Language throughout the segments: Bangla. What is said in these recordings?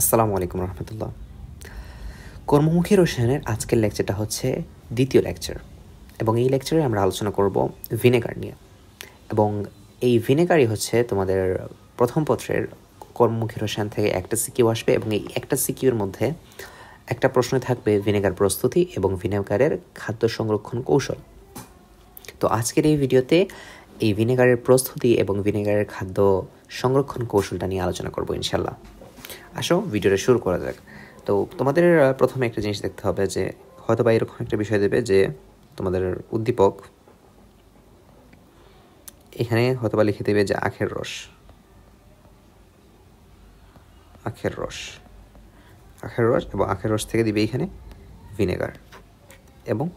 আসসালামু আলাইকুম রহমতুল্লাহ। কর্মমুখী রসায়নের আজকের লেকচারটা হচ্ছে দ্বিতীয় লেকচার এবং এই লেকচারে আমরা আলোচনা করব ভিনেগার নিয়ে। এবং এই ভিনেগারই হচ্ছে তোমাদের প্রথম পত্রের কর্মমুখী রসায়ন থেকে একটা সিকিউ আসবে এবং এই একটা সিকিউর মধ্যে একটা প্রশ্ন থাকবে ভিনেগার প্রস্তুতি এবং ভিনেগারের খাদ্য সংরক্ষণ কৌশল। তো আজকের এই ভিডিওতে এই ভিনেগারের প্রস্তুতি এবং ভিনেগারের খাদ্য সংরক্ষণ কৌশলটা নিয়ে আলোচনা করব ইনশাল্লাহ। আসো ভিডিওটা শুরু করা যাক। তো তোমাদের প্রথমে একটা জিনিস দেখতে হবে যে হয়তো বা এরকম একটা বিষয় দেবে যে তোমাদের উদ্দীপক এখানে হয়তো বা লিখে দেবে যে আখের রস এবং আখের রস থেকে দিবে এখানে ভিনেগার এবং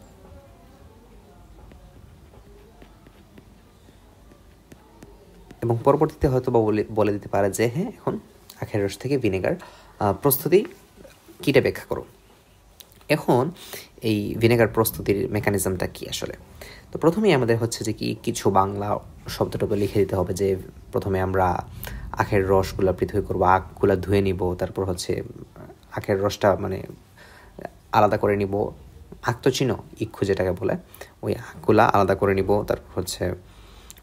পরবর্তীতে হয়তো বা বলে দিতে পারে যে হ্যাঁ এখন আখের রস থেকে ভিনেগার প্রস্তুতি কীটা ব্যাখ্যা করো। এখন এই ভিনেগার প্রস্তুতির মেকানিজমটা কি আসলে? তো প্রথমেই আমাদের হচ্ছে যে কিছু বাংলা শব্দটব্দ লিখে দিতে হবে যে প্রথমে আমরা আখের রসগুলো পৃথক করবো, আখগুলা ধুয়ে নিব, তারপর হচ্ছে আখের রসটা মানে আলাদা করে নিব, আখ তো চিনো, ইক্ষু যেটাকে বলে, ওই আখগুলা আলাদা করে নিব, তারপর হচ্ছে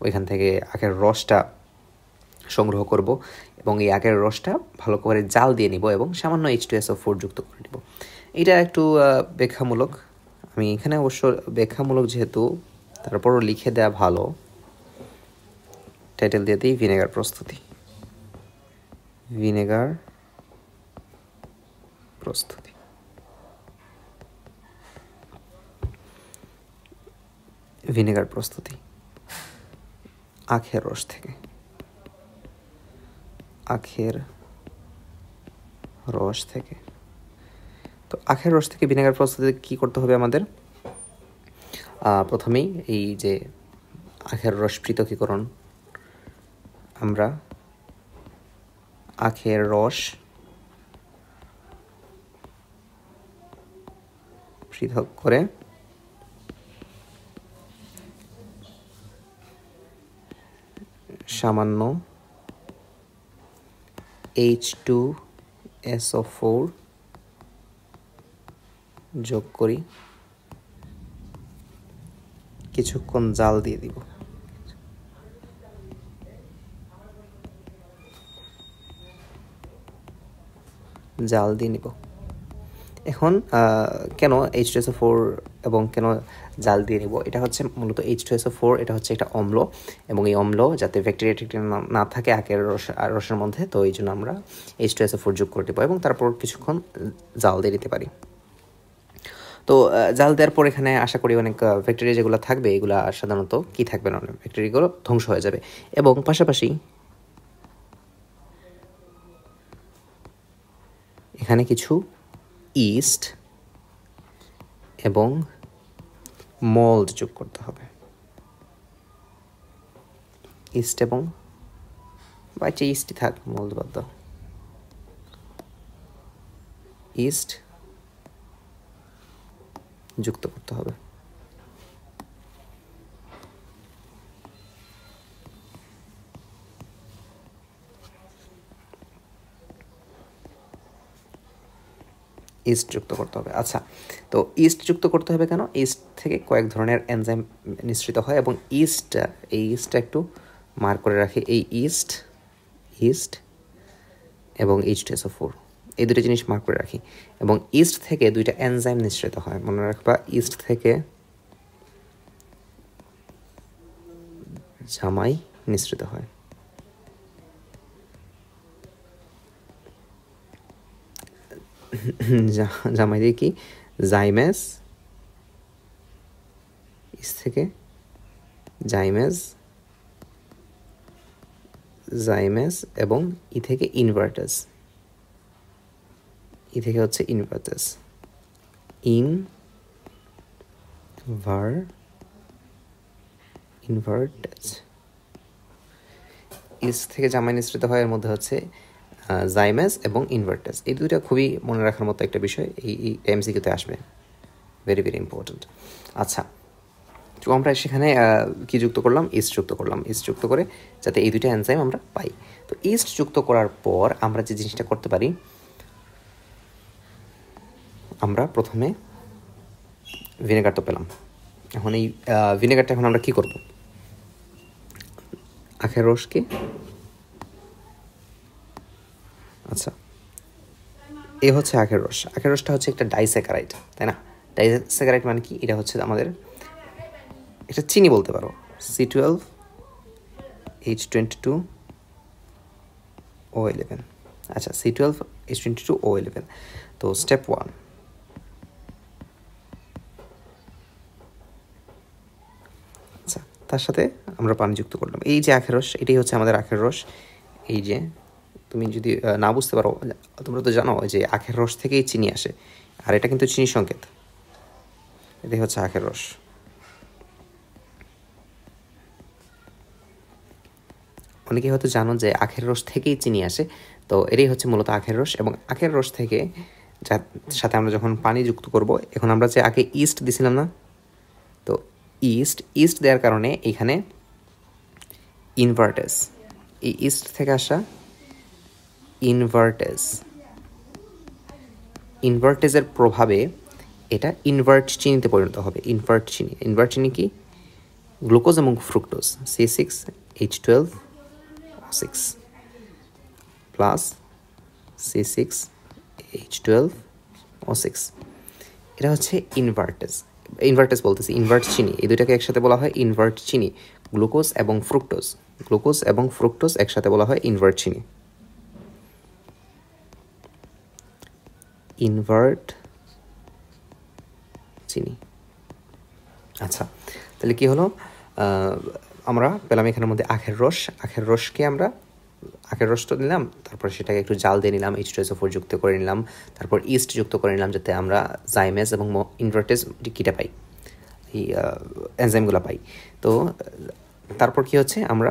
ওইখান থেকে আখের রসটা সংগ্রহ করব এবং এই আখের রসটা ভালো করে জাল দিয়ে নিব এবং সামান্য H2SO4 যুক্ত করে নিব। এটা একটু ব্যাখ্যামূলক, আমি এখানে অবশ্য ব্যাখ্যামূলক যেহেতু তারপরও লিখে দেওয়া ভালো, টাইটেল দিয়ে দিই ভিনেগার প্রস্তুতি। ভিনেগার প্রস্তুতি আখের রস থেকে। তো আখের রস থেকে ভিনেগার প্রস্তুতি কি করতে হবে আমাদের? প্রথমেই এই যে আখের রস পৃথকীকরণ, আমরা আখের রস পৃথক করে সামান্য H2SO4 যোগ করি, কিছুক্ষণ জাল দিয়ে দিব। জাল দিয়ে নিব। এখন কেন H2SO4 এবং কেন জাল দিয়ে নিব? এটা হচ্ছে মূলত H2SO4, এটা হচ্ছে একটা অম্ল এবং এই অম্ল যাতে ব্যাকটেরিয়া না থাকে আখের রসের মধ্যে, তো এই জন্য আমরা H2SO4 যোগ করে দেব এবং তারপর কিছুক্ষণ জাল দিয়ে দিতে পারি। তো জাল দেওয়ার পর এখানে আশা করি অনেক ব্যাকটেরিয়া যেগুলো থাকবে এগুলো সাধারণত কি থাকবে না, ব্যাকটেরিয়াগুলো ধ্বংস হয়ে যাবে এবং পাশাপাশি এখানে কিছু ইস্ট এবং মল্ড যোগ করতে হবে। ইস্ট এবং বাইচে ইস্টই থাক, মল্ড বাদ দাও। ইস্ট যুক্ত করতে হবে। ইস্ট যুক্ত করতে হবে। আচ্ছা, তো ইস্ট যুক্ত করতে হবে কেন? ইস্ট থেকে কয়েক ধরনের এনজাইম নিঃসৃত হয় এবং এই ইস্টটা একটু মার্ক করে রাখি। এই ইস্ট এবং H2SO4 এই দুটো জিনিস মার্ক করে রাখি এবং ইস্ট থেকে দুইটা এনজাইম নিঃসৃত হয়, মনে রাখবা। ইস্ট থেকে জামাই নিঃসৃত হয়। জামাই দিয়ে কি? জাইমেজ। ইস্ট থেকে জাইমেজ এবং ই থেকে ইনভার্টাস। ই থেকে হচ্ছে ইনভার্টাস। ইস্ট থেকে জামাই নিঃসৃত হয়, এর মধ্যে হচ্ছে জাইমেজ এবং ইনভার্টাস। এই দুইটা খুবই মনে রাখার মতো একটা বিষয়, এই এমসিকিউতে আসবে, ভেরি ভেরি ইম্পর্টেন্ট। আচ্ছা, তো আমরা সেখানে কি যুক্ত করলাম? ইস্ট যুক্ত করে যাতে এই দুইটা এনজাইম আমরা পাই। তো ইস্ট যুক্ত করার পর আমরা যে জিনিসটা করতে পারি, আমরা প্রথমে ভিনেগার তো পেলাম, এখন এই ভিনেগারটা এখন আমরা কী করব, আখের রসকে, আচ্ছা এ হচ্ছে আখের রস। আখের রসটা হচ্ছে একটা ডাইস্যাকারাইড, তাই না? ডাইস্যাকারাইড মানে কি? এটা হচ্ছে আমাদের, এটা চিনি বলতে পারো, C12H22O11। আচ্ছা, C12H22O11। তো স্টেপ 1, আচ্ছা তার সাথে আমরা পানি যুক্ত করলাম। এই যে আখের রস, এটাই হচ্ছে আমাদের আখের রস। এই যে তুমি যদি না বুঝতে পারো, তোমরা তো জানো যে আখের রস থেকেই চিনি আসে, আর এটা কিন্তু চিনি সংকেত। এটাই হচ্ছে আখের রস। অনেকে হয়তো জানো যে আখের রস থেকেই চিনি আসে, তো এটাই হচ্ছে মূলত আখের রস। এবং আখের রস থেকে যার সাথে আমরা যখন পানি যুক্ত করব, এখন আমরা যে আগে ইস্ট দিছিলাম না, তো ইস্ট দেওয়ার কারণে এখানে ইনভার্টেস, এই ইস্ট থেকে আসা ইনভার্টেজের প্রভাবে এটা ইনভার্ট চিনিতে পরিণত হবে। ইনভার্ট চিনি কি? গ্লুকোজ এবং ফ্রুক্টোজ, C6H12O6 প্লাস C6H12O6, এটা হচ্ছে ইনভার্টেজ বলতেছি, ইনভার্ট চিনি। এই দুইটাকে একসাথে বলা হয় ইনভার্ট চিনি। গ্লুকোজ এবং ফ্রুক্টোজ একসাথে বলা হয় ইনভার্ট চিনি। আচ্ছা, তাহলে কি হলো? আমরা পেলাম এখানের মধ্যে আখের রসটা নিলাম, তারপর সেটাকে একটু জাল দিয়ে নিলাম, H2SO4 যুক্ত করে নিলাম, তারপর ইস্ট যুক্ত করে নিলাম, যাতে আমরা জাইমেজ এবং ইনভার্টেজ কিটা পাই, এই এনজাইমগুলো পাই। তো তারপর কি হচ্ছে, আমরা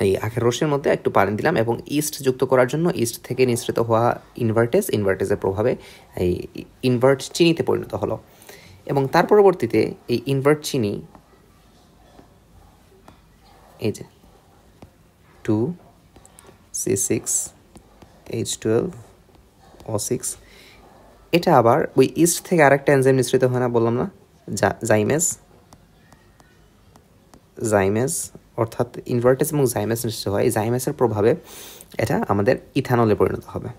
এই আখের রসের মধ্যে একটু পানি দিলাম এবং ইস্ট যুক্ত করার জন্য ইস্ট থেকে নিঃসৃত হওয়া ইনভার্টেজের প্রভাবে এই ইনভার্ট চিনিতে পরিণত হলো। এবং তার পরবর্তীতে এই ইনভার্ট চিনি, এই যে 2C6H12O6, এটা আবার ওই ইস্ট থেকে আরেকটা এনজাইম নিঃসৃত হয় না, বললাম না, জাইমেজ, অর্থাৎ ইনভার্টেজ এবং জাইমেজ নিঃসৃত হয়। এই জাইমেজের প্রভাবে এটা আমাদের ইথানলে পরিণত হবে।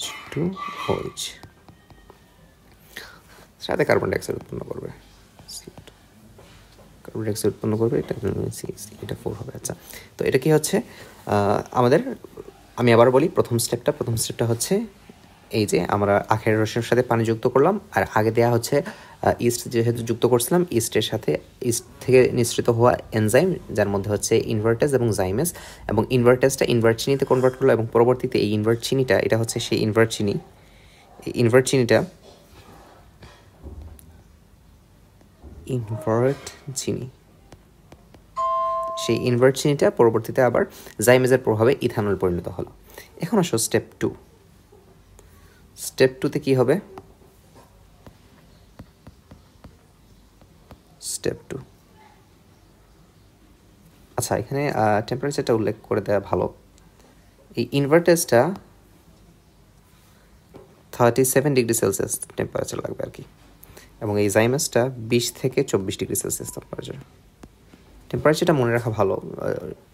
H2OH সাথে কার্বন ডাইঅক্সাইড উৎপন্ন করবে, এটা 4 হবে। আচ্ছা, তো এটা কি হচ্ছে আমাদের, আমি আবার বলি প্রথম স্টেপটা হচ্ছে এই যে আমরা আখের রসের সাথে পানি যুক্ত করলাম, আর আগে দেওয়া হচ্ছে ইস্ট যেহেতু যুক্ত করছিলাম, ইস্ট থেকে নিঃসৃত হওয়া এনজাইম, যার মধ্যে হচ্ছে ইনভার্টেজ এবং জাইমেজ, এবং ইনভার্টেজটা ইনভার্ট চিনিতে কনভার্ট করলো, এবং পরবর্তীতে এই ইনভার্ট চিনিটা, এটা হচ্ছে সেই ইনভার্ট চিনিটা সেই ইনভার্ট চিনিটা পরবর্তীতে আবার জাইমেজের প্রভাবে ইথানল পরিণত হলো। এখন আসো স্টেপ 2তে কি হবে? স্টেপ 2, আচ্ছা এখানে টেম্পারেচারটা উল্লেখ করে দেওয়া ভালো। এই ইনভার্টেজটা 37 ডিগ্রি সেলসিয়াস টেম্পারেচার লাগবে আর কি, এবং এই জাইমাসটা 20 থেকে 24 ডিগ্রি সেলসিয়াস টেম্পারেচারটা মনে রাখা ভালো।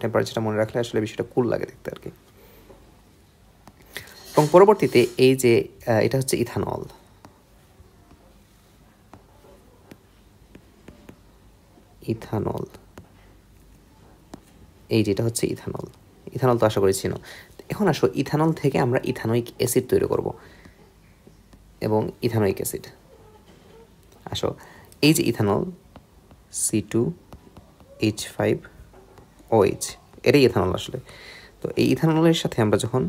টেম্পারেচারটা মনে রাখলে আসলে বিষয়টা কুল লাগে দেখতে আর কি। এবং পরবর্তীতে এই যে এটা হচ্ছে ইথানল, এই যেটা হচ্ছে ইথানল তো আশা করি চিনো। এখন আসো ইথানল থেকে আমরা ইথানোয়িক অ্যাসিড তৈরি করব, এবং ইথানোয়িক অ্যাসিড, আসো এই যে ইথানল C2H5OH, এটাই ইথানল আসলে। তো এই ইথানলের সাথে আমরা যখন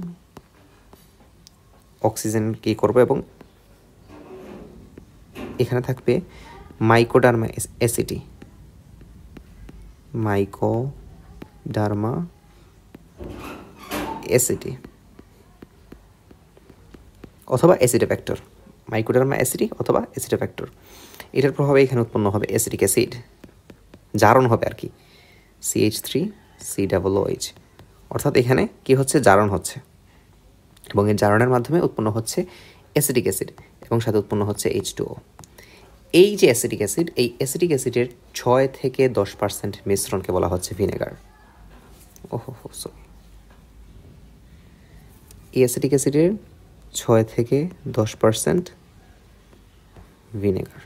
অক্সিজেন কি করব, এবং এখানে থাকবে মাইকোডার্মা অ্যাসিটি অথবা অ্যাসিডোব্যাক্টর, মাইকোডার্মা অ্যাসিডি অথবা অ্যাসিডোব্যাক্টর। এটার প্রভাবে এখানে উৎপন্ন হবে অ্যাসিডিক অ্যাসিড, জারণ হবে আর কি, CH3 COOH, অর্থাৎ এখানে কি হচ্ছে, জারণ হচ্ছে এবং এই জারণের মাধ্যমে উৎপন্ন হচ্ছে অ্যাসিটিক অ্যাসিড এবং সাথে উৎপন্ন হচ্ছে H2O। এই যে অ্যাসিটিক অ্যাসিড, এই অ্যাসিটিক অ্যাসিডের 6-10% মিশ্রণকে বলা হচ্ছে ভিনেগার। সরি, এই অ্যাসিটিক অ্যাসিডের 6-10% ভিনেগার।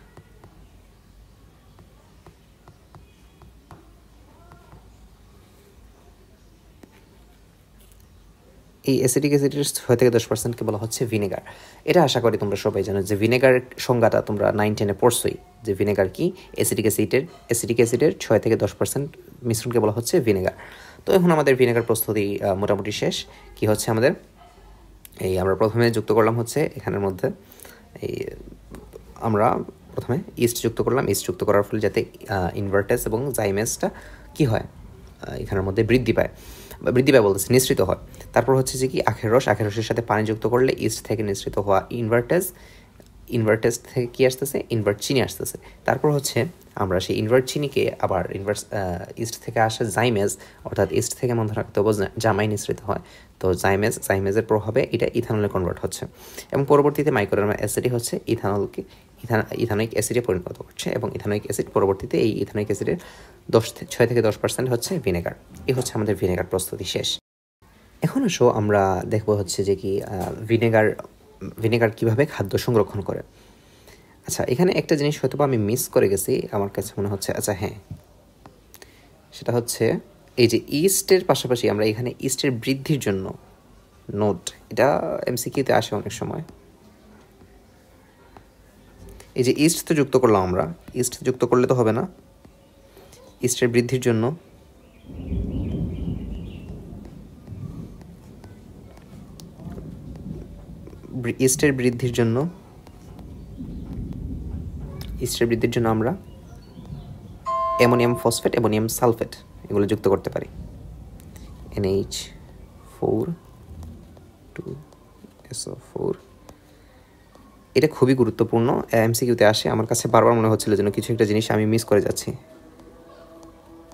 এই অ্যাসিটিক অ্যাসিডের 6-10%কে বলা হচ্ছে ভিনেগার। এটা আশা করি তোমরা সবাই জানো যে ভিনেগার সংজ্ঞাটা তোমরা 9-10-এ পড়ছোই, যে ভিনেগার কি, অ্যাসিটিক অ্যাসিডের 6-10% মিশ্রণকে বলা হচ্ছে ভিনেগার। তো এখন আমাদের ভিনেগার প্রস্তুতি মোটামুটি শেষ। কি হচ্ছে আমাদের, এই আমরা প্রথমে যুক্ত করলাম হচ্ছে এখানের মধ্যে, এই আমরা প্রথমে ইস্ট যুক্ত করলাম। ইস্ট যুক্ত করার ফলে যাতে ইনভার্টেস এবং জাইমেসটা কি হয়, এখানের মধ্যে বৃদ্ধি পায় বলতেছে, নিঃসৃত হয়। তারপর হচ্ছে যে কি আখের রসের সাথে পানি যুক্ত করলে ইস্ট থেকে নিঃসৃত হওয়া ইনভার্টেস থেকে কি আসতেছে, ইনভার্ট চিনি আসতেছে। তারপর হচ্ছে আমরা সেই ইনভার্ট চিনিকে আবার ইস্ট থেকে আসা জাইমেজ, অর্থাৎ ইস্ট থেকে মনে রাখতে হবে জামাই নিঃসৃত হয়। তো জাইমেজের প্রভাবে এটা ইথানলে কনভার্ট হচ্ছে এবং পরবর্তীতে মাইক্রোরামা অ্যাসিডই হচ্ছে ইথানোয়িক অ্যাসিডে পরিণত করছে এবং ইথানোয়িক অ্যাসিড পরবর্তীতে এই ইথানোয়িক অ্যাসিডের 6-10% হচ্ছে ভিনেগার। এই হচ্ছে আমাদের ভিনেগার প্রস্তুতি শেষ। এখন আসো আমরা দেখব হচ্ছে যে কি ভিনেগার কিভাবে খাদ্য সংরক্ষণ করে। আচ্ছা, এখানে একটা জিনিস হয়তো আমি মিস করে গেছি, আমার কাছে মনে হচ্ছে, আচ্ছা হ্যাঁ, সেটা হচ্ছে এই যে ইস্টের পাশাপাশি আমরা এখানে ইস্টের বৃদ্ধির জন্য নোট, এটা এমসিকিউতে আসে অনেক সময়। এই যে ইস্ট তো যুক্ত করলাম আমরা, ইস্ট যুক্ত করলে তো হবে না, ইস্টের বৃদ্ধির জন্য ইস্টের বৃদ্ধির জন্য আমরা অ্যামোনিয়াম ফসফেট, অ্যামোনিয়াম সালফেট এগুলো যুক্ত করতে পারি। NH4 2SO4, এটা খুবই গুরুত্বপূর্ণ, এমসিকিউতে আসে। আমার কাছে বারবার মনে হচ্ছিল যেন কিছু একটা জিনিস আমি মিস করে যাচ্ছি।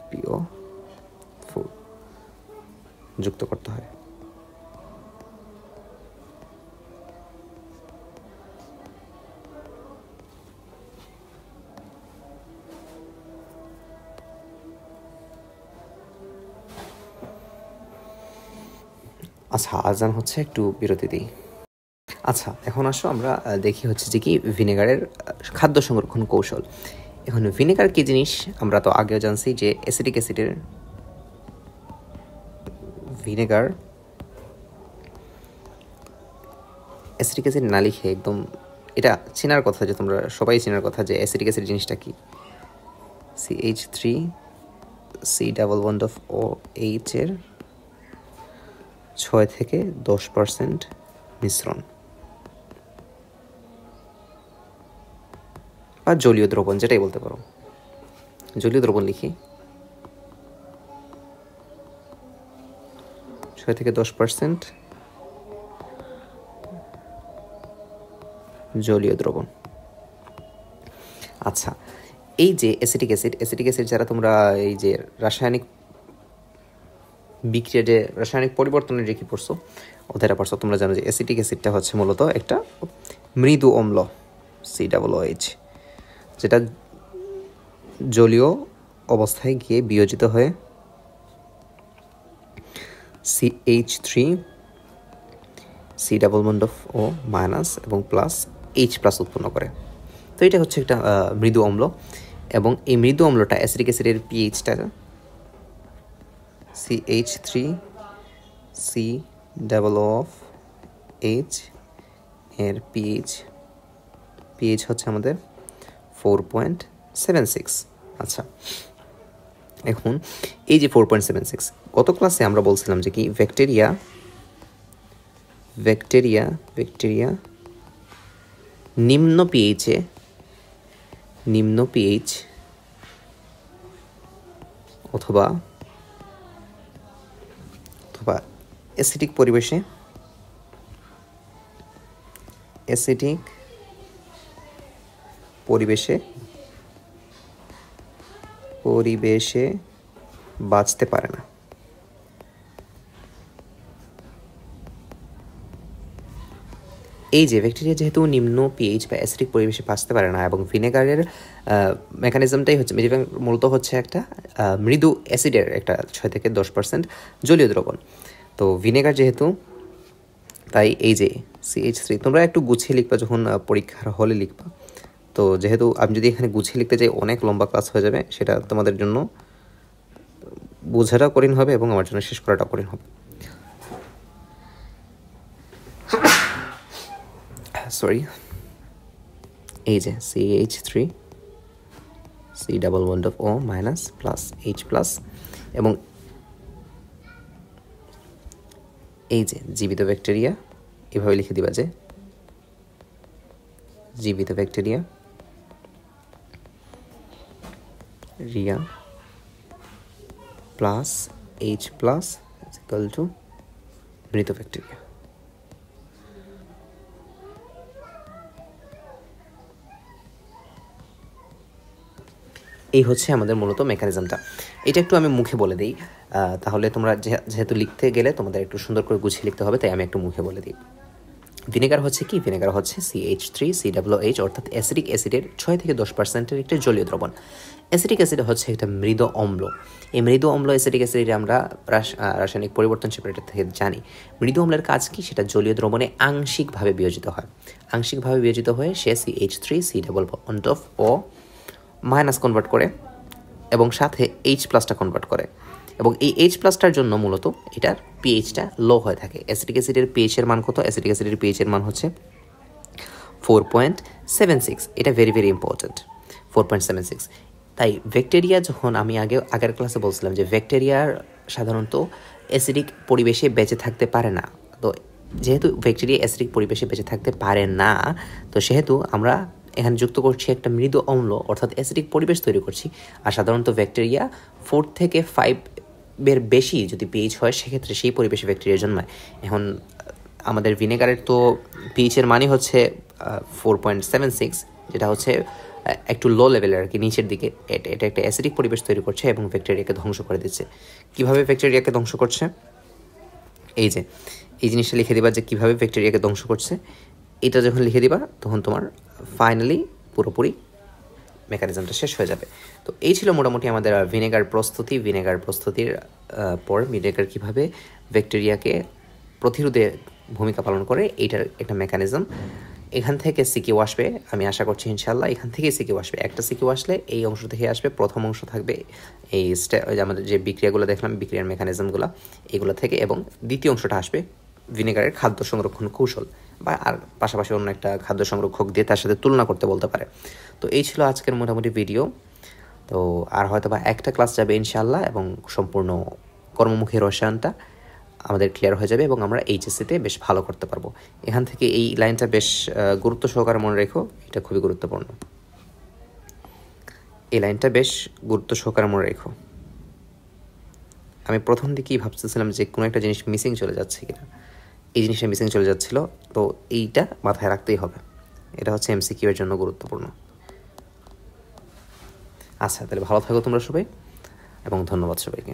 PO4 যুক্ত করতে হয়। আচ্ছা, আজান হচ্ছে, একটু বিরতি দিই। আচ্ছা, এখন আসো আমরা দেখি হচ্ছে যে কি ভিনেগারের খাদ্য সংরক্ষণ কৌশল। এখন ভিনেগার কি জিনিস আমরা তো আগেও জানছি যে অ্যাসিটিক অ্যাসিডের ভিনেগার, অ্যাসিটিক অ্যাসিড না লিখে একদম এটা চেনার কথা, যে তোমরা সবাই চেনার কথা যে অ্যাসিটিক অ্যাসিড জিনিসটা কি, CH3C+OH এর 6-10% মিশ্রণ বা জলীয় দ্রবণ, যেটাই বলতে পারো। জলীয় দ্রবণ লিখি, 6-10% জলীয় দ্রবণ। আচ্ছা, এই যে অ্যাসিটিক অ্যাসিড যারা তোমরা এই যে রাসায়নিক বিক্রিয়া, রাসায়নিক পরিবর্তনের যে কি পড়ছো, ওদের পড়ছো, তোমরা জানো যে অ্যাসিটিক অ্যাসিডটা হচ্ছে মূলত একটা মৃদু অম্ল, COOH, যেটা জলীয় অবস্থায় গিয়ে বিয়োজিত হয়ে CH3C+O- এবং H+ উৎপন্ন করে। তো এটা হচ্ছে একটা মৃদু অম্ল এবং এই মৃদু অম্লটা অ্যাসিটিক অ্যাসিডের পিএইচটা CH3C+OH এর পিএইচ হচ্ছে আমাদের 4.76। আচ্ছা, এখন এই যে 4.76, গত ক্লাসে আমরা বলছিলাম যে কি ব্যাকটেরিয়া নিম্ন পিএইচ অথবা অ্যাসিডিক পরিবেশে বাঁচতে পারে না। এই যে ব্যাকটেরিয়া যেহেতু নিম্ন পিএইচ বা অ্যাসিডিক পরিবেশে বাঁচতে পারে না, এবং ভিনেগারের মেকানিজমটাই হচ্ছে মূলত হচ্ছে একটা মৃদু অ্যাসিডের একটা 6 থেকে 10% জলীয় দ্রবণ। তো ভিনেগার যেহেতু, তাই এই যে CH3 তোমরা একটু গুছিয়ে লিখবা যখন পরীক্ষার হলে লিখবা। তো যেহেতু আমি যদি এখানে গুছিয়ে লিখতে যাই অনেক লম্বা ক্লাস হয়ে যাবে, সেটা তোমাদের জন্য বোঝাটাও কঠিন হবে এবং আমার জন্য শেষ করাটাও কঠিন হবে। সরি, এই যে CH3 C double bond of O minus plus H plus, এবং এই যে জীবিত ব্যাকটেরিয়া, এভাবে লিখে দিবা যে জীবিত bacteria Riya plus H plus equal to মৃত ব্যাকটেরিয়া। এই হচ্ছে আমাদের মূলত মেকানিজমটা। এটা একটু আমি মুখে বলে দিই, তাহলে তোমরা যেহেতু লিখতে গেলে তোমাদের একটু সুন্দর করে গুছিয়ে লিখতে হবে, তাই আমি একটু মুখে বলে দিই। ভিনেগার হচ্ছে কি? ভিনেগার হচ্ছে CH3COOH, অর্থাৎ অ্যাসিডিক অ্যাসিডের 6 থেকে 10%-এর একটা জলীয় দ্রবণ। অ্যাসিডিক অ্যাসিড হচ্ছে একটা মৃদ অম্ল। এই মৃদ অম্ল অ্যাসিডিক অ্যাসিড আমরা রাসায়নিক পরিবর্তন সেপারেটর থেকে জানি। মৃদ অম্লের কাজ কি? সেটা জলীয় দ্রবণে আংশিকভাবে বিয়োজিত হয়। আংশিকভাবে বিয়োজিত হয়ে সে CH3C+O মাইনাস কনভার্ট করে এবং সাথে H প্লাসটা কনভার্ট করে, এবং এই H প্লাসটার জন্য মূলত এটার পিএইচটা লো হয়ে থাকে। অ্যাসিডিক অ্যাসিডের পিএইচের মান কত? অ্যাসিডিক অ্যাসিডের পিএইচের মান হচ্ছে 4.76। এটা ভেরি ভেরি ইম্পর্ট্যান্ট, 4.76। তাই ব্যাকটেরিয়া যখন আমি আগের ক্লাসে বলছিলাম যে ব্যাকটেরিয়ার সাধারণত অ্যাসিডিক পরিবেশে বেঁচে থাকতে পারে না, তো যেহেতু ব্যাকটেরিয়া অ্যাসিডিক পরিবেশে বেঁচে থাকতে পারে না, তো সেহেতু আমরা এখানে যুক্ত করছি একটা মৃদু অম্ল, অর্থাৎ অ্যাসিডিক পরিবেশ তৈরি করছি। আর সাধারণত ব্যাকটেরিয়া 4 থেকে 5-এর বেশি যদি পিএইচ হয়, সেক্ষেত্রে সেই পরিবেশে ব্যাকটেরিয়া জন্মায়। এখন আমাদের ভিনেগারের তো পিএইচের মানই হচ্ছে 4.76, যেটা হচ্ছে একটু লো লেভেলের আর কি, নিচের দিকে। এটা একটা অ্যাসিডিক পরিবেশ তৈরি করছে এবং ব্যাকটেরিয়াকে ধ্বংস করে দিচ্ছে। কীভাবে ব্যাকটেরিয়াকে ধ্বংস করছে? এই যে এই জিনিসটা লিখে দিবা যে কীভাবে ব্যাকটেরিয়াকে ধ্বংস করছে। এটা যখন লিখে দিবা তখন তোমার ফাইনালি পুরোপুরি মেকানিজমটা শেষ হয়ে যাবে। তো এই ছিল মোটামুটি আমাদের ভিনেগার প্রস্তুতি। ভিনেগার প্রস্তুতির পর ভিনেগার কীভাবে ব্যাকটেরিয়াকে প্রতিরোধে ভূমিকা পালন করে, এইটার একটা মেকানিজম। এখান থেকে সিকিউ আসবে, আমি আশা করছি ইনশাল্লাহ এখান থেকেই সিকিউ আসবে। একটা সিকিউ আসলে এই অংশ থেকে আসবে। প্রথম অংশ থাকবে এই আমাদের যে বিক্রিয়াগুলো দেখলাম, বিক্রিয়ার মেকানিজমগুলো, এগুলো থেকে, এবং দ্বিতীয় অংশটা আসবে ভিনেগারের খাদ্য সংরক্ষণ কৌশল, বা আর পাশাপাশি অন্য একটা খাদ্য সংরক্ষক দিয়ে তার সাথে তুলনা করতে বলতে পারে। তো এই ছিল আজকের মোটামুটি ভিডিও। তো আর হয়তো বা একটা ক্লাস যাবে ইনশাল্লাহ, এবং সম্পূর্ণ কর্মমুখী রসায়নটা আমাদের ক্লিয়ার হয়ে যাবে এবং আমরা এইচএসসিতে বেশ ভালো করতে পারবো। এখান থেকে এই লাইনটা বেশ গুরুত্ব সহকারে মনে রেখো, এটা খুবই গুরুত্বপূর্ণ। এই লাইনটা বেশ গুরুত্ব সহকারে মনে রেখো। আমি প্রথম দিকেই ভাবতেছিলাম যে কোনো একটা জিনিস মিসিং চলে যাচ্ছে কিনা, এই জিনিসটা মিসিং চলে যাচ্ছিল, তো এইটা মাথায় রাখতেই হবে। এটা হচ্ছে MCQ এর জন্য গুরুত্বপূর্ণ। আচ্ছা, তাহলে ভালো থাকো তোমরা সবাই, এবং ধন্যবাদ সবাইকে।